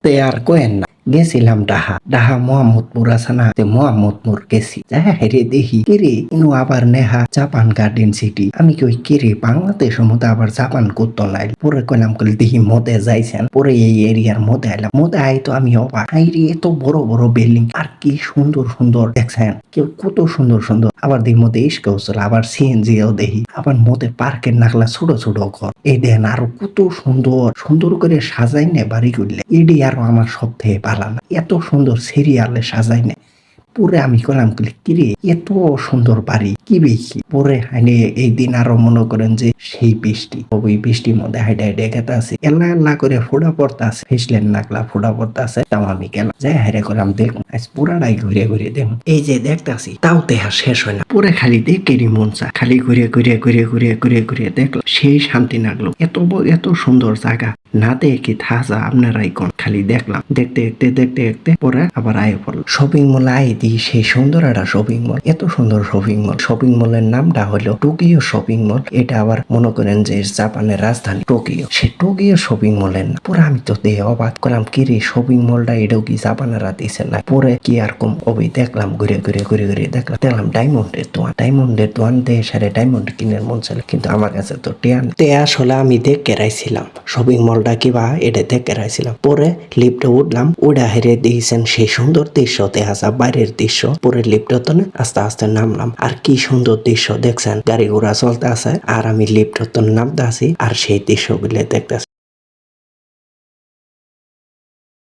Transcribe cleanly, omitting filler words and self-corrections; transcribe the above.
তে আর কোয়েন না, গেছিলাম ডাহা ডাহা মোহাম্মদপুর আছে না, মোহাম্মদপুর গেছি। হেরে দেখি কিরে ইনু আবার নেহা জাপান গার্ডেন সিটি। আমি কই কিরে বাংলাদেশের মধ্যে আবার জাপান করতো নাই। পরে কইলাম কইলে দেখি মদে যাইছেন, পরে এই এরিয়ার মধ্যে আইলাম। মধ্যে আই তো আমি অবাক, হাইরে এত বড় বড় বিল্ডিং আর কি সুন্দর সুন্দর দেখছেন, কেউ কত সুন্দর সুন্দর। আবার দেখি মধ্যে ইস্কা উচল, আবার সিএনজিও দেখি, আবার মধ্যে পার্কের নাকলা ছোট ছোট ঘর। এই দেন আরো কত সুন্দর সুন্দর করে সাজাই নে বাড়ি করলে, এডি আরো আমার সব থেকে পালা না, এত সুন্দর সিরিয়ালে সাজাই নে। পরে আমি কইলাম কিরে এত সুন্দর বাড়ি কি বেশি। পরে হাইনে এই দিন আরো মনে করেন যে সেই বৃষ্টি, ওই বৃষ্টির মধ্যে হাইডে হাইডে গেতে আছে, এল্লা এল্লা করে ফোড়া পড়তে আছে, ফেসলেন নাকলা ফোড়া পড়তে আছে। তাও আমি গেলাম, যাই হাইরে করলাম দেখুন আজ পুরাটাই ঘুরে ঘুরে দেখুন। এই যে দেখতে আসি তাও দেহা শেষ হয় না, পরে খালি দেখেরই মন চায়, খালি ঘুরে ঘুরে ঘুরে ঘুরে ঘুরে ঘুরে দেখলাম, সেই শান্তি লাগলো। এত সুন্দর জায়গা না দেখি থাজা আপনারাই কোন, খালি দেখলাম, দেখতে দেখতে দেখতে দেখতে পরে আবার আয় পড়লো শপিং মল। আই দি সেই সুন্দর একটা শপিং মল, এত সুন্দর শপিং মল। শপিং মলের নামটা হলো টোকিও শপিং মল। এটা আবার মনে করেন যে জাপানের রাজধানী টোকিও, সে টোকিও শপিং মলের নাম। পরে আমি তো দিয়ে অবাক করলাম, কিরে শপিং মলটা এটাও কি জাপানেরা দিছে না। পরে কি আর কম অবি দেখলাম, ঘুরে ঘুরে ঘুরে ঘুরে দেখলাম ডায়মন্ডের দোয়ান। ডায়মন্ডের দোয়ান দিয়ে সারে ডায়মন্ড কিনের মন ছিল, কিন্তু আমার কাছে তো টেয়ান তে আসলে আমি দেখে রাইছিলাম শপিং মলটা কিবা, এটা দেখে রাইছিলাম। পরে লিফটে উঠলাম, উড়া হেরে দিয়েছেন সেই সুন্দর দৃশ্য দেখা যায়, বাইরের দৃশ্য। পরে লিফটে তো আস্তে আস্তে নামলাম, আর কি সুন্দর দৃশ্য দেখছেন, গাড়ি ঘোড়া চলতে আছে আর আমি লিফটে তো নামতে আছি আর সেই দৃশ্যগুলো দেখতেছি।